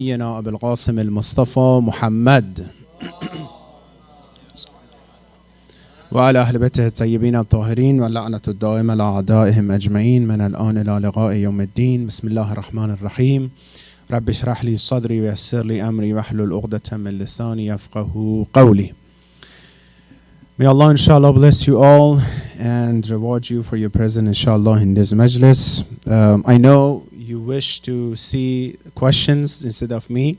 نبينا أبي القاسم المصطفى محمد وعلى أهل بيته الطيبين الطاهرين واللعنة الدائمة على أعدائهم أجمعين من الآن إلى لقاء يوم الدين. بسم الله الرحمن الرحيم. رب اشرح لي صدري ويسر لي أمري واحلل عقدة من لساني يفقهوا قولي. May Allah inshallah bless you all and reward you for your presence inshallah in this majlis. I know you wish to see questions instead of me,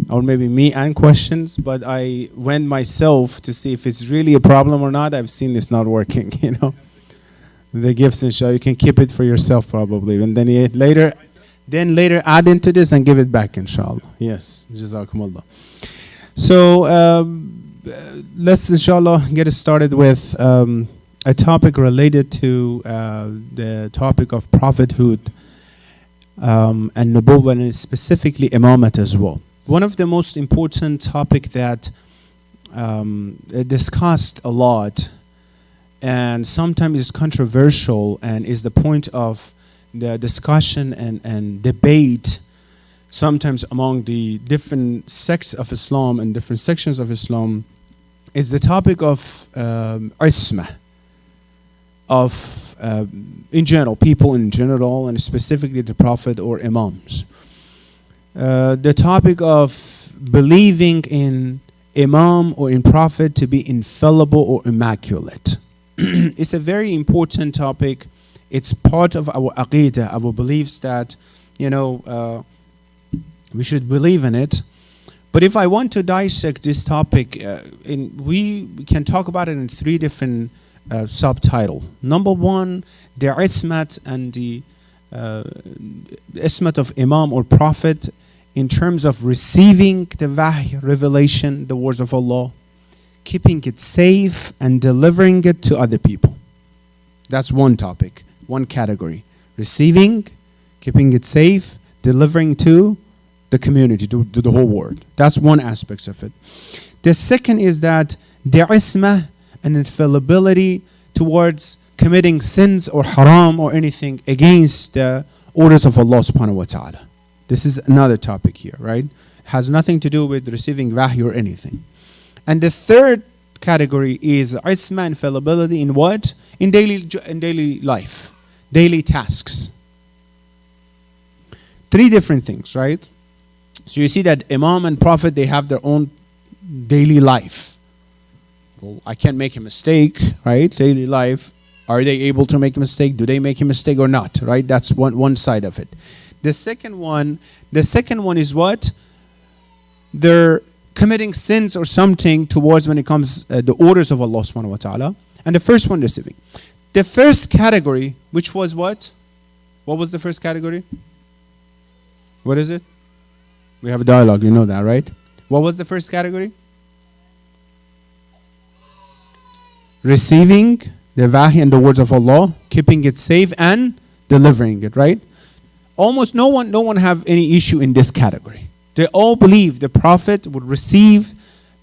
or maybe me and questions, but I went myself to see if it's really a problem or not. I've seen it's not working, The gifts inshallah, you can keep it for yourself probably. And then later add into this and give it back inshallah. Yes, jazakumullah. So let's inshallah get started with a topic related to the topic of prophethood and nubuwwah, and specifically imamat as well. One of the most important topic that discussed a lot and sometimes is controversial and is the point of the discussion and debate sometimes among the different sects of Islam and different sections of Islam is the topic of isma, of in general, people in general, and specifically the Prophet or Imams. The topic of believing in Imam or in Prophet to be infallible or immaculate. It's a very important topic. It's part of our aqidah, our beliefs that, we should believe in it. But if I want to dissect this topic, we can talk about it in three different subtitle. Number one, the ismat and the ismat of Imam or Prophet in terms of receiving the wahy, revelation, the words of Allah, keeping it safe and delivering it to other people. That's one topic, one category. Receiving, keeping it safe, delivering to the community, to the whole world. That's one aspect of it. The second is that the ismah and infallibility towards committing sins or haram or anything against the orders of Allah subhanahu wa ta'ala. This is another topic here, right? Has nothing to do with receiving wahy or anything. And the third category is ismah and infallibility in what? In daily life, daily tasks. Three different things, right? So you see that Imam and Prophet, they have their own daily life. Well, I can't make a mistake, right? Daily life. Are they able to make a mistake? Do they make a mistake or not? Right? That's one side of it. The second one is what? They're committing sins or something towards when it comes the orders of Allah subhanahu wa ta'ala. And the first one, receiving. The first category, which was what? What was the first category? What is it? We have a dialogue, you know that, right? What was the first category? Receiving the wahy and the words of Allah, keeping it safe and delivering it, right? Almost no one have any issue in this category. They all believe the Prophet would receive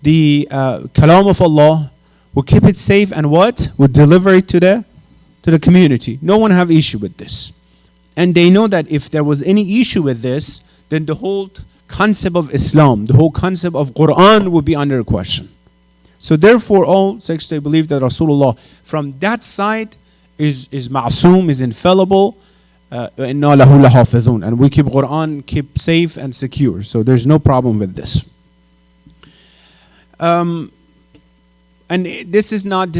the kalam of Allah, would keep it safe and what? Would deliver it to the community. No one have issue with this. And they know that if there was any issue with this, then the whole concept of Islam, the whole concept of Quran would be under question. So therefore all sects, they believe that Rasulullah from that side is ma'soom, is infallible, inna lahu lahafizun, and we keep Quran keep safe and secure. So there's no problem with this. And this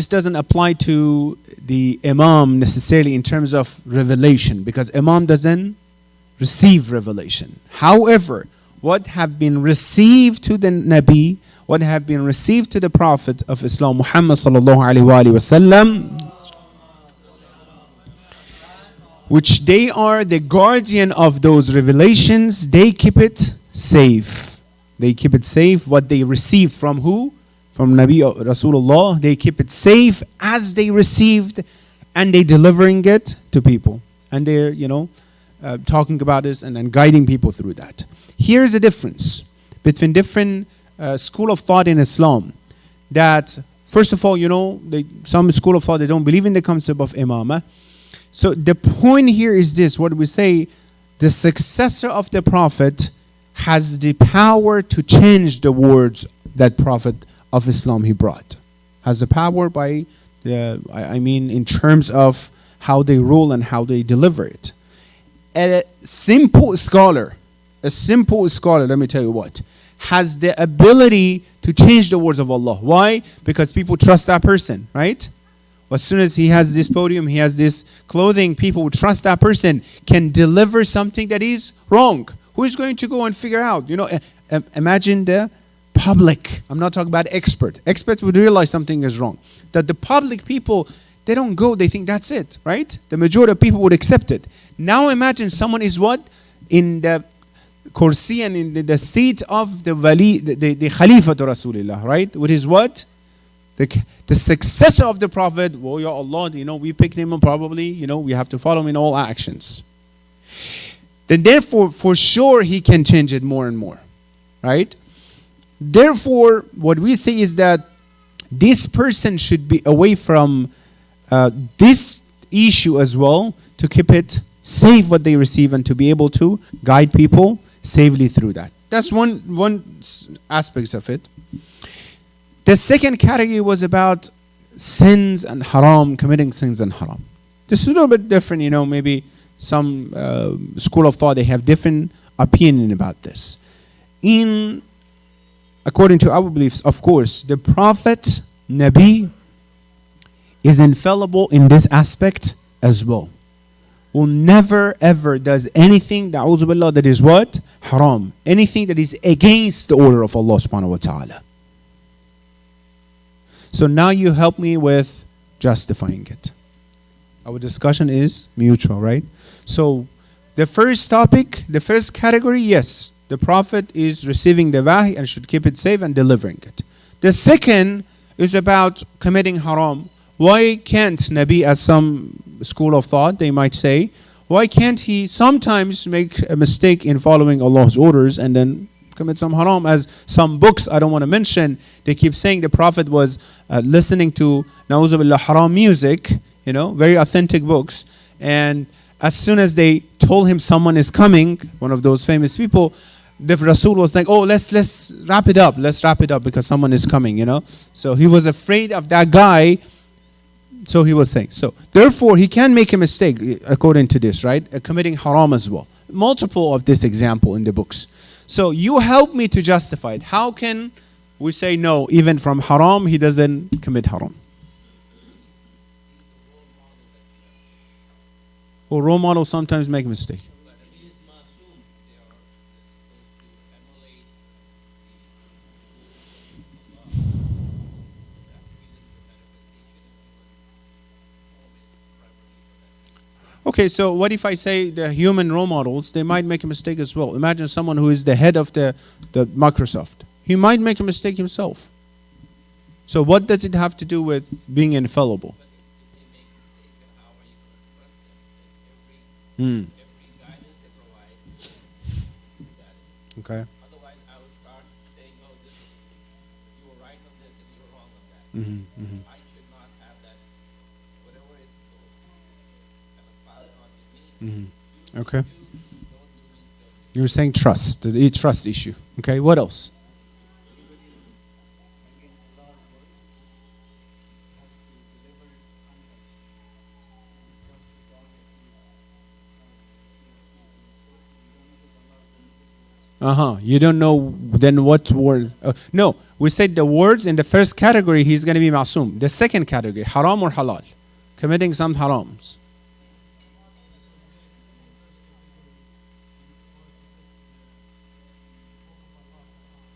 doesn't apply to the Imam necessarily in terms of revelation, because Imam doesn't receive revelation. However, what have been received to the Nabi, what have been received to the Prophet of Islam, Muhammad sallallahu alaihi wasallam, which they are the guardian of those revelations, they keep it safe. They keep it safe. What they received from who? From Nabi Rasulullah. They keep it safe as they received, and they delivering it to people. And they're, talking about this and guiding people through that. Here's the difference between different school of thought in Islam. That first of all, some school of thought, they don't believe in the concept of imamah. So the point here is this: what we say, the successor of the Prophet has the power to change the words that Prophet of Islam he brought. Has the power by I mean in terms of how they rule and how they deliver it. A simple scholar, let me tell you what, has the ability to change the words of Allah. Why? Because people trust that person, right? As soon as he has this podium, he has this clothing, people will trust that person can deliver something that is wrong. Who is going to go and figure out? You know, imagine the public. I'm not talking about expert. Experts would realize something is wrong. That the public people, they don't go, they think that's it, right? The majority of people would accept it. Now imagine someone is what? In the kursi and in the seat of the wali, the Khalifa to Rasulullah, right? Which is what? The successor of the Prophet. Oh, Ya Allah, you know, we picked him up probably, you know, we have to follow him in all actions. Then therefore, for sure, he can change it more and more, right? Therefore, what we say is that this person should be away from this issue as well, to keep it safe what they receive and to be able to guide people safely through that. That's one aspect of it. The second category was about sins and haram, committing sins and haram. This is a little bit different, you know, maybe some school of thought, they have different opinion about this. According to our beliefs, of course, the Prophet, Nabi, is infallible in this aspect as well. Will never ever does anything that is what? Haram. Anything that is against the order of Allah subhanahu wa ta'ala. So now you help me with justifying it. Our discussion is mutual, right? So the first topic, the first category, yes, the Prophet is receiving the wahy and should keep it safe and delivering it. The second is about committing haram. Why can't Nabi, as some school of thought, they might say, why can't he sometimes make a mistake in following Allah's orders and then commit some haram? As some books, I don't want to mention, they keep saying the Prophet was listening to, na'uzubillah, haram music, you know, very authentic books. And as soon as they told him someone is coming, one of those famous people, the Rasul was like, oh, let's wrap it up. Let's wrap it up because someone is coming, you know. So he was afraid of that guy. So he was saying. So therefore, he can make a mistake according to this, right? Committing haram as well. Multiple of this example in the books. So you help me to justify it. How can we say no, even from haram, he doesn't commit haram? Well, role models sometimes make mistake. Okay, so what if I say the human role models, they might make a mistake as well. Imagine someone who is the head of the Microsoft. He might make a mistake himself. So what does it have to do with being infallible? Okay. Otherwise, I would start saying, "Oh, you were right on this and you were wrong on that." I should not have that. Whatever is Okay. You were saying trust, the trust issue. Okay. What else? You don't know then what word. No, we said the words in the first category, he's going to be ma'soom. The second category, haram or halal. Committing some harams.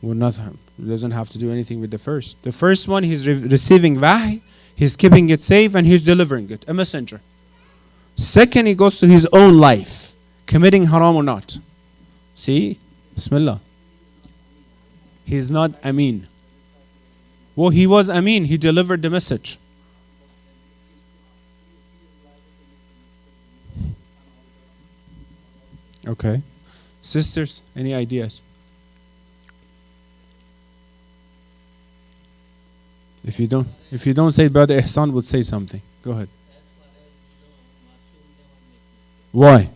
Well, it doesn't have to do anything with the first. The first one, he's receiving wahy, he's keeping it safe, and he's delivering it. A messenger. Second, he goes to his own life. Committing haram or not. See? Bismillah. He's not Amin. Well, he was Amin. He delivered the message. Okay. Sisters, any ideas? If you don't say, Brother Ihsan would say something. Go ahead. Why?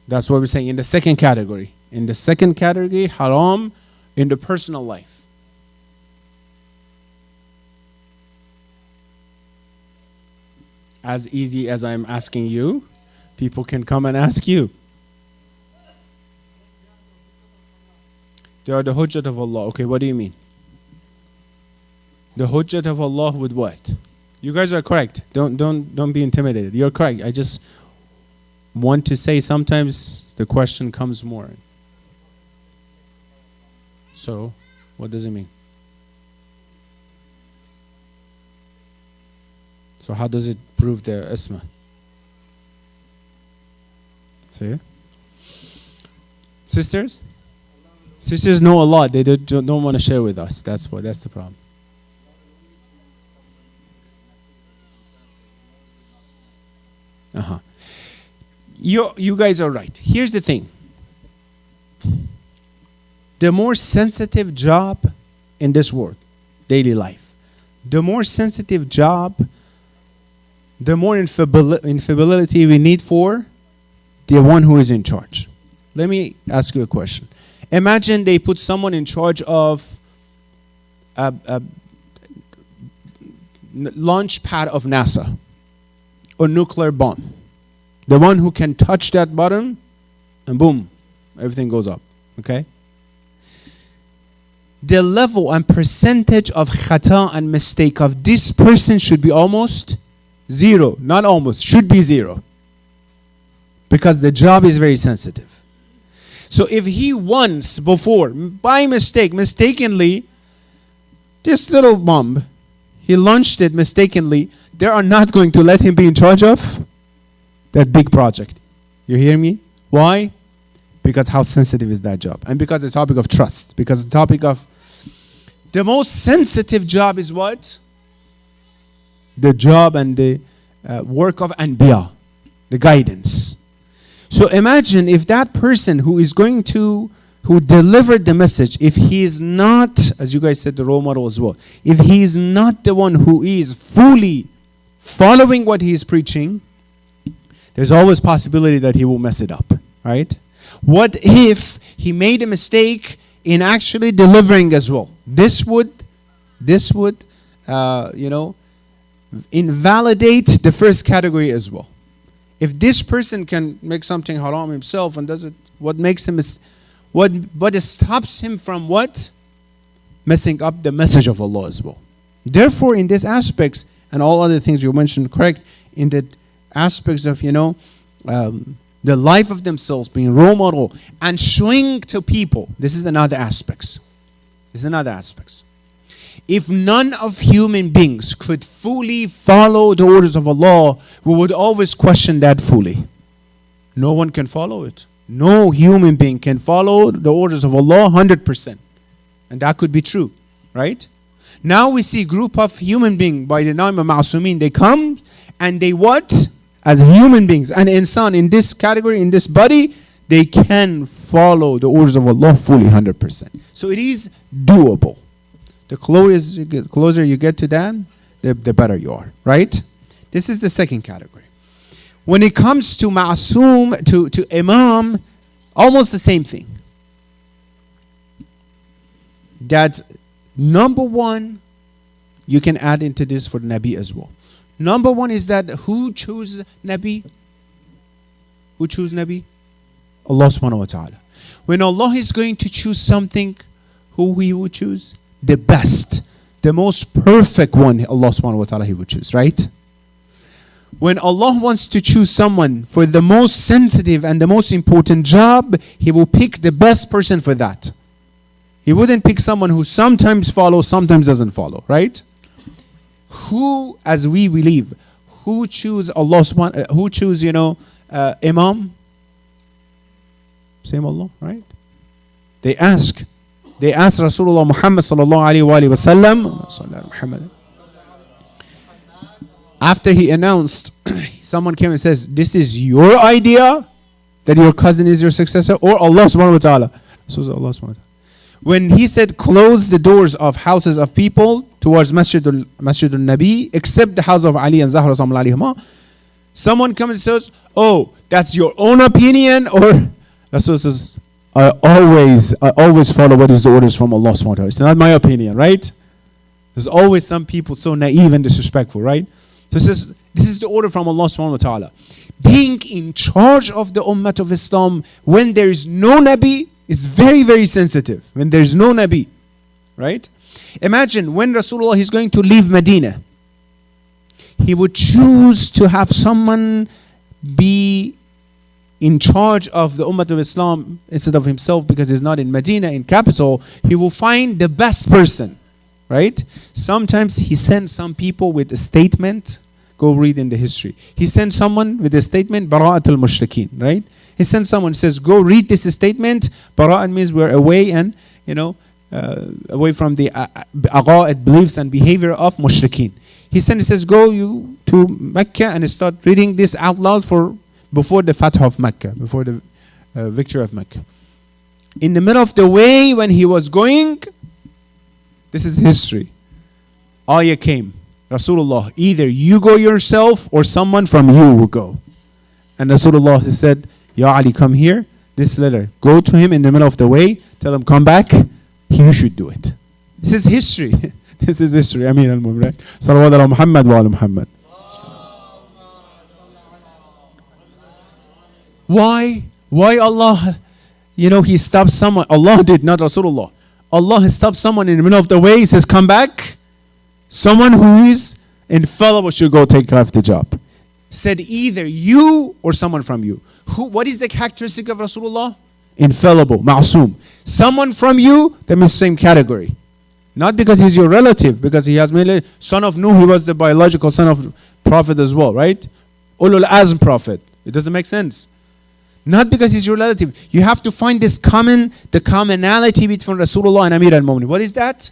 That's what we're saying in the second category. In the second category, haram in the personal life. As easy as I'm asking you, people can come and ask you. They are the hujjat of Allah. Okay, what do you mean? The hujjat of Allah with what? You guys are correct. Don't be intimidated. You're correct. I just want to say sometimes the question comes more. So, what does it mean? So how does it prove the isma? See? Sisters? Sisters know a lot. They don't want to share with us. That's the problem. You guys are right. Here's the thing. The more sensitive job in this world, daily life, the more sensitive job, the more infallibility we need for the one who is in charge. Let me ask you a question. Imagine they put someone in charge of a launch pad of NASA or nuclear bomb. The one who can touch that button and boom, everything goes up. Okay? The level and percentage of khata and mistake of this person should be almost zero. Not almost, should be zero. Because the job is very sensitive. So if he once before, by mistake, mistakenly, this little bomb, he launched it mistakenly, they are not going to let him be in charge of that big project. You hear me? Why? Because how sensitive is that job? And because the topic of trust. Because the topic of the most sensitive job is what? The job and the work of Anbiya, the guidance. So imagine if that person who delivered the message, if he is not, as you guys said, the role model as well, if he is not the one who is fully following what he is preaching, there's always possibility that he will mess it up, right? What if he made a mistake in actually delivering as well? This would invalidate the first category as well. If this person can make something haram himself and does it, what makes him what stops him from what? Messing up the message of Allah as well. Therefore, in these aspects and all other things you mentioned, correct, in the aspects of the life of themselves, being role model and showing to people, this is another aspects. If none of human beings could fully follow the orders of Allah, we would always question that fully. No one can follow it. No human being can follow the orders of Allah 100%. And that could be true, right? Now we see a group of human beings by the name of Ma'asumin. They come and they what? As human beings, and insan in this category, in this body, they can follow the orders of Allah fully 100%. So it is doable. The closer you get to that, the better you are, right? This is the second category. When it comes to ma'asum, to imam, almost the same thing. That number one, you can add into this for Nabi as well. Number one is that who chose Nabi? Who chose Nabi? Allah subhanahu wa ta'ala. When Allah is going to choose something, who He would choose? The best, the most perfect one, Allah subhanahu wa ta'ala He would choose, right? When Allah wants to choose someone for the most sensitive and the most important job, He will pick the best person for that. He wouldn't pick someone who sometimes follows, sometimes doesn't follow, right? Who, as we believe, who choose Allah subhanahu, who choose, Imam? Same Allah, right? They asked Rasulullah Muhammad sallallahu alaihi wasallam. After he announced, someone came and says, "This is your idea that your cousin is your successor, or Allah subhanahu wa ta'ala?" So Allah subhanahu wa ta'ala. When he said, "Close the doors of houses of people towards Masjidul Nabi, except the house of Ali and Zahra sallallahu alaihi wasallam," someone comes and says, "Oh, that's your own opinion," or Rasul says, I always follow what is the orders from Allah subhanahu wa ta'ala. It's not my opinion, right? There's always some people so naive and disrespectful, right? This is the order from Allah subhanahu wa ta'ala. Being in charge of the ummah of Islam when there is no Nabi is very, very sensitive. When there is no Nabi, right? Imagine when Rasulullah is going to leave Medina, he would choose to have someone be in charge of the Ummah of Islam instead of himself, because he's not in Medina, in capital. He will find the best person, right? Sometimes he sends some people with a statement. Go read in the history. He sends someone with a statement, Bara'at al-Mushrikeen, right? He sends someone, says, go read this statement. Bara'at means we're away and, away from the aqa'id, beliefs and behavior of Mushrikeen. He says, go you to Mecca and start reading this out loud before the Fath of Mecca, before the victory of Mecca. In the middle of the way when he was going, this is history. Ayah came. Rasulullah, either you go yourself or someone from you will go. And Rasulullah said, Ya Ali, come here. This letter. Go to him in the middle of the way. Tell him, come back. You should do it. This is history. This is history. Ameen al-Mubarak. Salawat ala Muhammad wa ala Muhammad. Why? Why Allah, He stopped someone. Allah did, not Rasulullah. Allah has stopped someone in the middle of the way. He says, come back. Someone who is infallible should go take care of the job. Said either you or someone from you. What is the characteristic of Rasulullah? Infallible, ma'soom. Someone from you, that means same category. Not because he's your relative, because he has made son of Nuh, he was the biological son of Prophet as well, right? Ulul Azm Prophet. It doesn't make sense. Not because he's your relative. You have to find the commonality between Rasulullah and Amir al-Mu'minin. What is that?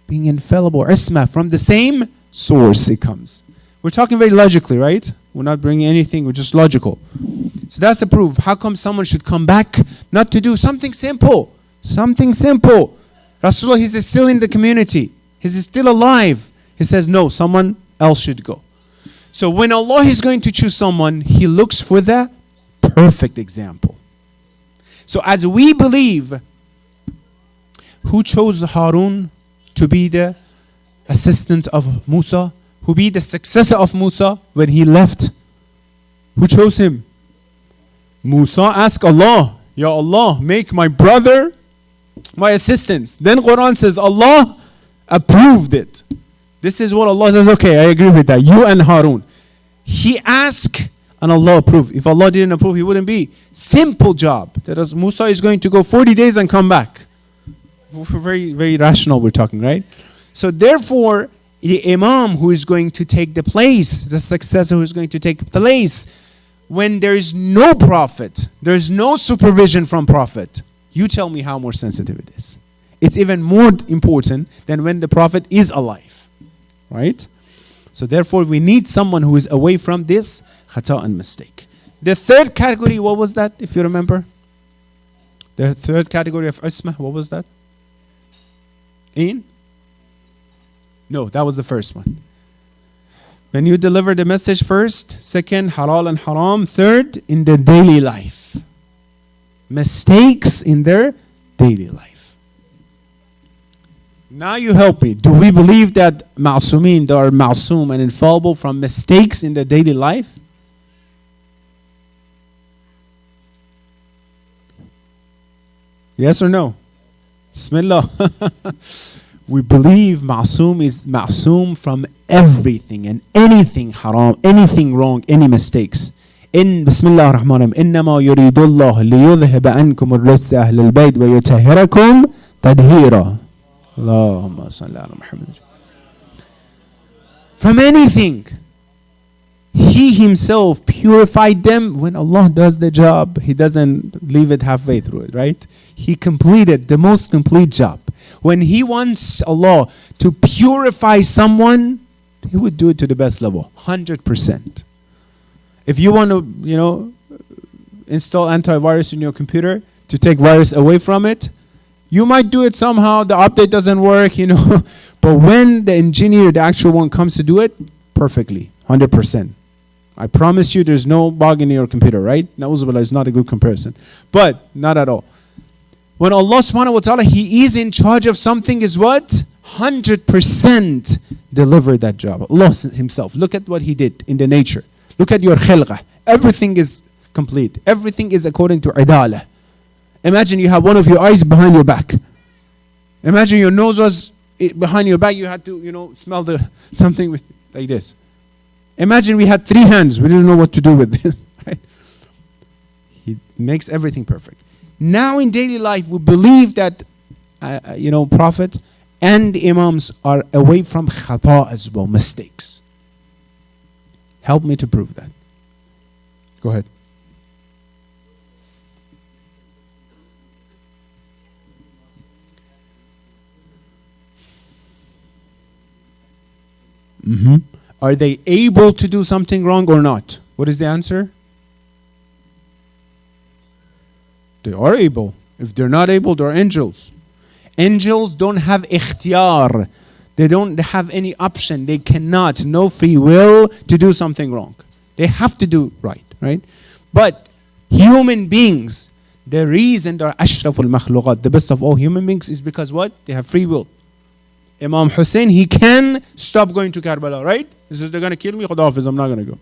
Being infallible, isma, from the same source it comes. We're talking very logically, right? We're not bringing anything, we're just logical. So that's the proof. How come someone should come back not to do something simple? Something simple. Rasulullah, he's still in the community. He's still alive. He says, no, someone else should go. So when Allah is going to choose someone, He looks for the perfect example. So as we believe, who chose Harun to be the assistant of Musa, who be the successor of Musa when he left? Who chose him? Musa asked Allah, Ya Allah, make my brother my assistants. Then Quran says Allah approved it. This is what Allah says, okay, I agree with that. You and Harun. He asked and Allah approved. If Allah didn't approve, He wouldn't be. Simple job. That is, Musa is going to go 40 days and come back. Very, very rational we're talking, right? So therefore, the Imam who is going to take the place, the successor who is going to take place, when there is no Prophet, there is no supervision from Prophet, you tell me how more sensitive it is. It's even more important than when the Prophet is alive, right? So therefore, we need someone who is away from this khata and mistake. The third category, what was that, if you remember? The third category of ismah, what was that? No, that was the first one. When you deliver the message first, second, halal and haram, third, in their daily life. Mistakes in their daily life. Now you help me. Do we believe that ma'sumin, they are ma'soom and infallible from mistakes in their daily life? Yes or no? Bismillah. We believe ma'soom is ma'soom from everything and anything haram, anything wrong, any mistakes. Bismillah ar-Rahman ar-Rahim. إنما يريد الله ليذهب عنكم الرجس أهل البيت ويطهركم تطهيرا. اللهم صل على محمد. From anything. He Himself purified them. When Allah does the job, He doesn't leave it halfway through it, right? He completed the most complete job. When He wants Allah to purify someone, He would do it to the best level, 100%. If you want to, install antivirus in your computer to take virus away from it, you might do it somehow, the update doesn't work, But when the engineer, the actual one, comes to do it, perfectly, 100%. I promise you there's no bug in your computer, right? Na'uzubillah is not a good comparison. But not at all. When Allah subhanahu wa ta'ala, He is in charge of something is what? 100% deliver that job. Allah Himself. Look at what He did in the nature. Look at your khilqah. Everything is complete. Everything is according to idalah. Imagine you have one of your eyes behind your back. Imagine your nose was behind your back. You had to, smell something with like this. Imagine we had 3 hands. We didn't know what to do with this. Right? He makes everything perfect. Now in daily life, we believe that, Prophet and Imams are away from khata as well, mistakes. Help me to prove that. Go ahead. Are they able to do something wrong or not? What is the answer? They are able. If they're not able, they're angels. Angels don't have ikhtiyar. They don't have any option. They cannot, no free will to do something wrong. They have to do right? But human beings, the reason they're ashraful makhluqat, the best of all human beings, is because what? They have free will. Imam Hussein, he can stop going to Karbala, right? He says, they're going to kill me, Khuda Hafiz, I'm not going to go.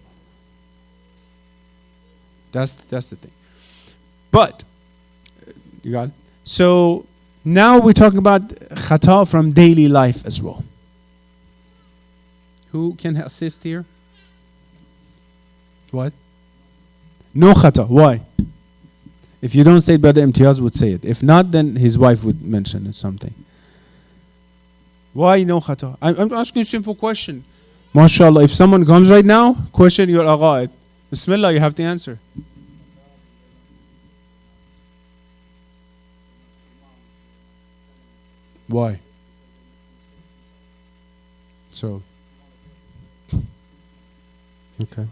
That's the thing. But, you got it? So, now we're talking about khata from daily life as well. Who can assist here? What? No khata. Why? If you don't say it, Brother Imtiaz would say it. If not, then his wife would mention it, something. Why no khata? I'm asking a simple question. MashaAllah, if someone comes right now, question your aqaid. Bismillah, you have the answer. Why? So, okay.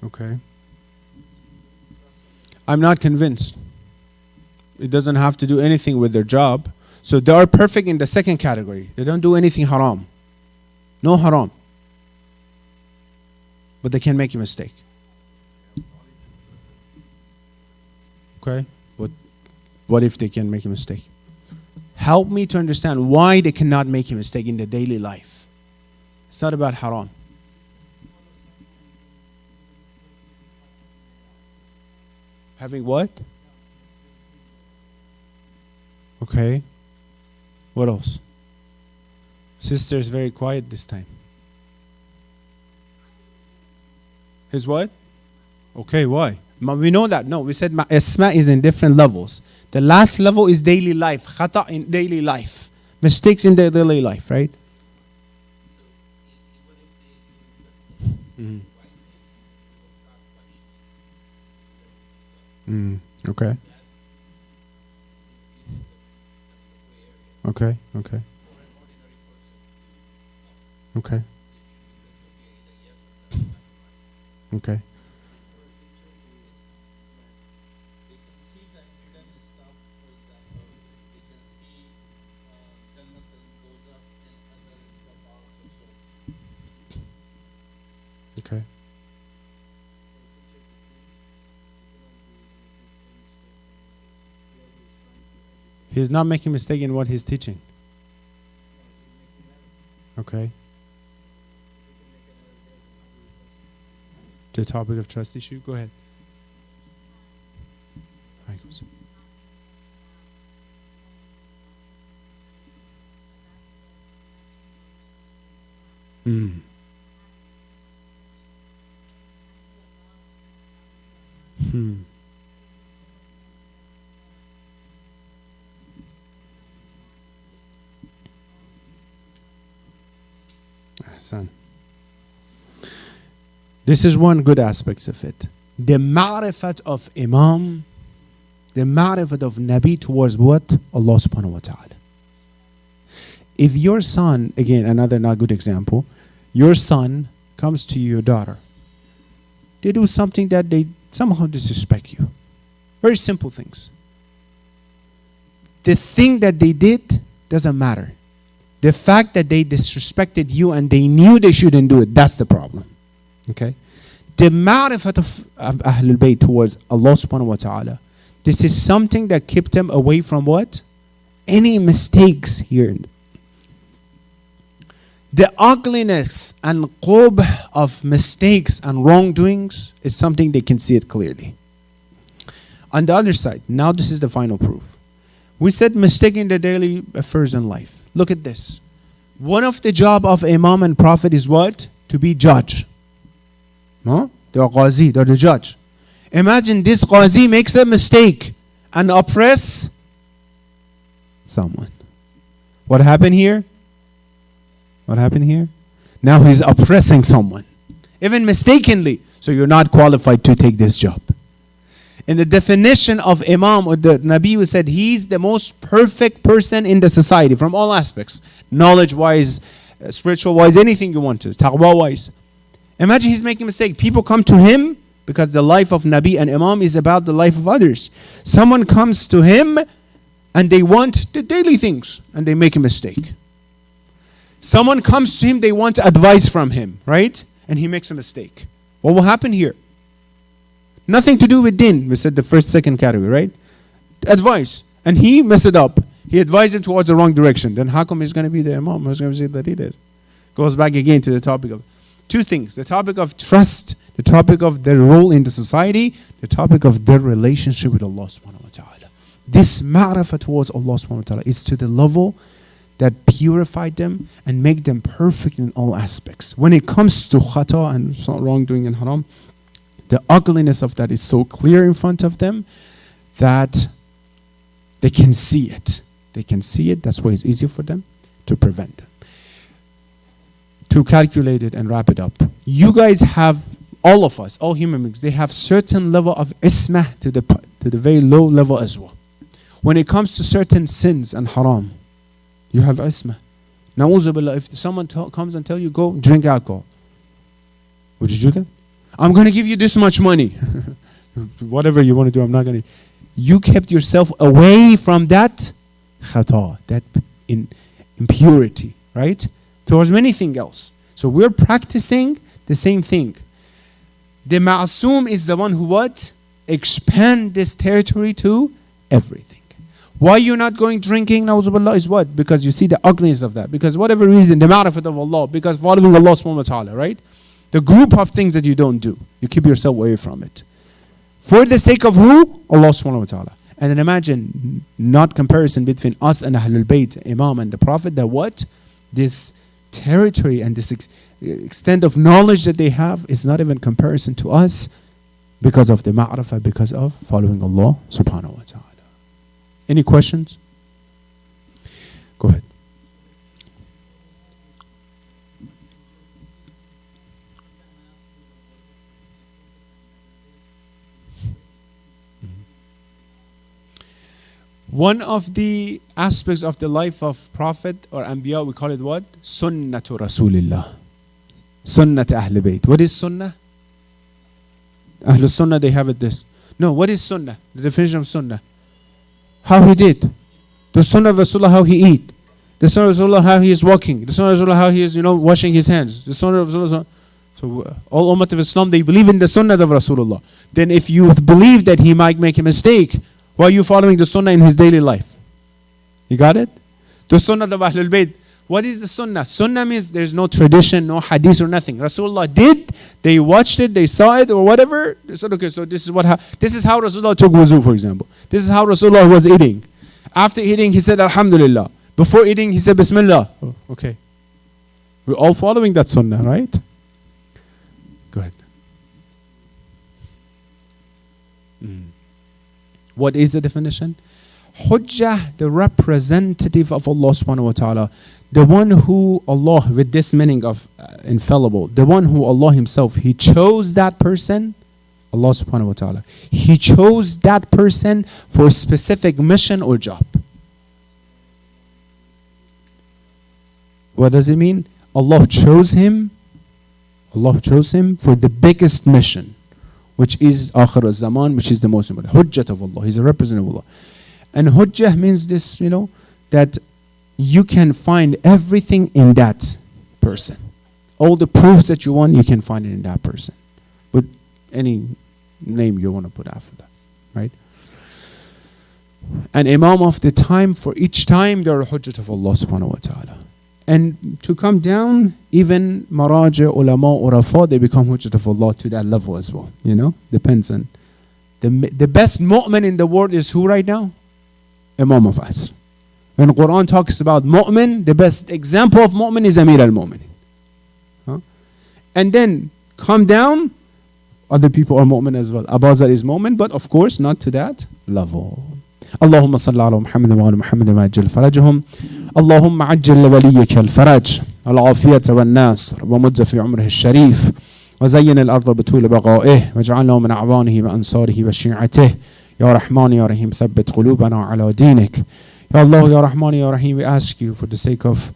Okay. I'm not convinced. It doesn't have to do anything with their job. So they are perfect in the second category. They don't do anything haram. No haram. But they can make a mistake. Okay? What if they can make a mistake? Help me to understand why they cannot make a mistake in the daily life. It's not about haram. Having what? Okay. What else? Sister is very quiet this time. His what? Okay, why? We know that. No, we said Isma is in different levels. The last level is daily life. Khata in daily life. Mistakes in their daily life, right? Okay. Okay. Okay. Okay. Okay. Okay. He's not making mistake in what he's teaching. Okay. The topic of trust issue, go ahead. Son. This is one good aspect of it. The ma'rifat of Imam, the ma'rifat of Nabi towards what? Allah subhanahu wa ta'ala. If your son, again, another not good example, your son comes to your daughter, they do something that they somehow disrespect you. Very simple things. The thing that they did doesn't matter. The fact that they disrespected you and they knew they shouldn't do it, that's the problem. Okay? The ma'rifat of Ahlul Bayt towards Allah subhanahu wa ta'ala, this is something that kept them away from what? Any mistakes here. The ugliness and qubh of mistakes and wrongdoings is something they can see it clearly. On the other side, now this is the final proof. We said mistake in the daily affairs in life. Look at this. One of the job of Imam and Prophet is what? To be judge. No? They are qazi, they are the judge. Imagine this qazi makes a mistake and oppress someone. What happened here? What happened here? Now he's oppressing someone. Even mistakenly. So you're not qualified to take this job. In the definition of Imam, or the Nabi said, he's the most perfect person in the society from all aspects. Knowledge-wise, spiritual-wise, anything you want to. Taqwa-wise. Imagine he's making a mistake. People come to him because the life of Nabi and Imam is about the life of others. Someone comes to him and they want the daily things and they make a mistake. Someone comes to him, they want advice from him, right? And he makes a mistake. What will happen here? Nothing to do with din. We said the first, second category, right? Advice. And he messed it up. He advised him towards the wrong direction. Then how come he's going to be the Imam? Who's going to say that he did? Goes back again to the topic of two things. The topic of trust, the topic of their role in the society, the topic of their relationship with Allah subhanahu wa ta'ala. This ma'rifah towards Allah subhanahu wa ta'ala is to the level that purified them and make them perfect in all aspects. When it comes to khata and wrongdoing and haram, the ugliness of that is so clear in front of them that they can see it. They can see it. That's why it's easier for them to prevent them. To calculate it and wrap it up. You guys have, all of us, all human beings, they have certain level of ismah to the very low level as well. When it comes to certain sins and haram, you have ismah. Na'udhu billah, if someone comes and tell you, go drink alcohol, would you do that? I'm going to give you this much money. Whatever you want to do, I'm not going to. You kept yourself away from that khata, that impurity, right? Towards anything else. So we're practicing the same thing. The ma'asum is the one who what? Expand this territory to everything. Why you're not going drinking, na'uzubillah, is what? Because you see the ugliness of that. Because whatever reason, the ma'rifat of Allah, because following Allah subhanahu wa ta'ala, right? The group of things that you don't do, you keep yourself away from it. For the sake of who? Allah subhanahu wa ta'ala. And then imagine, not comparison between us and Ahlul Bayt, Imam and the Prophet, that what? This territory and this extent of knowledge that they have is not even comparison to us because of the ma'rifah, because of following Allah subhanahu wa ta'ala. Any questions? Go ahead. One of the aspects of the life of Prophet or Anbiya, we call it what? Sunnatu Rasulillah. Sunnat Ahl Bayt. What is Sunnah? Ahl Sunnah, they have it this. No, what is Sunnah? The definition of Sunnah. How he did. The Sunnah of Rasulullah, how he eat. The Sunnah of Rasulullah, how he is walking. The Sunnah of Rasulullah, how he is, washing his hands. The Sunnah of Rasulullah. So all Ummah of Islam, they believe in the Sunnah of Rasulullah. Then if you believe that he might make a mistake, why are you following the Sunnah in his daily life? You got it? The Sunnah of Ahlul Bayt. What is the Sunnah? Sunnah means there's no tradition, no hadith or nothing. Rasulullah did, they watched it, they saw it or whatever. They said, okay, so this is how Rasulullah took wuzu, for example. This is how Rasulullah was eating. After eating, he said, Alhamdulillah. Before eating, he said, Bismillah. Oh, okay. We're all following that Sunnah, right? Go ahead. What is the definition? Hujjah, the representative of Allah subhanahu wa ta'ala. The one who Allah, with this meaning of infallible, the one who Allah himself, he chose that person, Allah subhanahu wa ta'ala. He chose that person for a specific mission or job. What does it mean? Allah chose him. Allah chose him for the biggest mission, which is Akhir al-Zaman, which is the most important. Hujjat of Allah. He's a representative of Allah. And Hujjah means this, that you can find everything in that person. All the proofs that you want, you can find it in that person. But any name you want to put after that, right? An Imam of the time, for each time, they're a Hujjat of Allah subhanahu wa ta'ala. And to come down, even Maraja, Ulama, Urafa, they become Hujjat of Allah to that level as well. Depends on. The best mu'min in the world is who right now? Imam of Asr. When Quran talks about mu'min, the best example of mu'min is Amir al-Mu'minin. And then come down, other people are mu'min as well. Abazar is mu'min, but of course not to that level. اللهم صل على محمد وعلى محمد وعجل فرجهم اللهم عجل لوليك الفرج العافية والناصر ومد في عمره الشريف وزين الأرض بطول بقائه واجعلنا من أعوانه وأنصاره وشيعته يا رحمن يا رحيم ثبت قلوبنا على دينك يا الله يا رحمن يا رحيم. We ask you for the sake of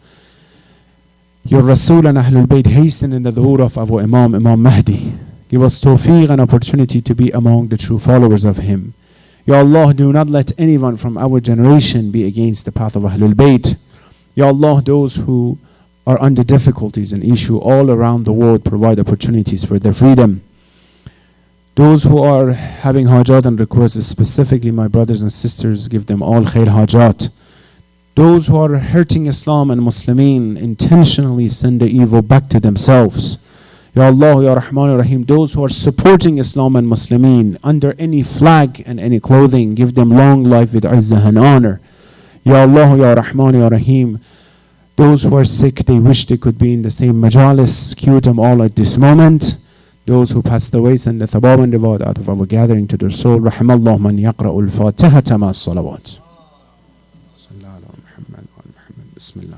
your Rasul and Ahlul Bayt, hasten in the dhuhr of our Imam Mahdi. Give us tawfiq and opportunity to be among the true followers of him. Ya Allah, do not let anyone from our generation be against the path of Ahlul Bayt. Ya Allah, those who are under difficulties and issue all around the world, provide opportunities for their freedom. Those who are having hajat and requests, specifically my brothers and sisters, give them all khair hajat. Those who are hurting Islam and Muslimin intentionally send the evil back to themselves. Ya Allah, Ya Rahman, Ya Rahim, those who are supporting Islam and Muslimin under any flag and any clothing, give them long life with izzah and honor. Ya Allah, Ya Rahman, Ya Rahim, those who are sick, they wish they could be in the same majalis, cure them all at this moment. Those who passed away, send the thabab and reward out of our gathering to their soul. Rahimallah man yaqra'ul fatihata ma salawat. Bismillah.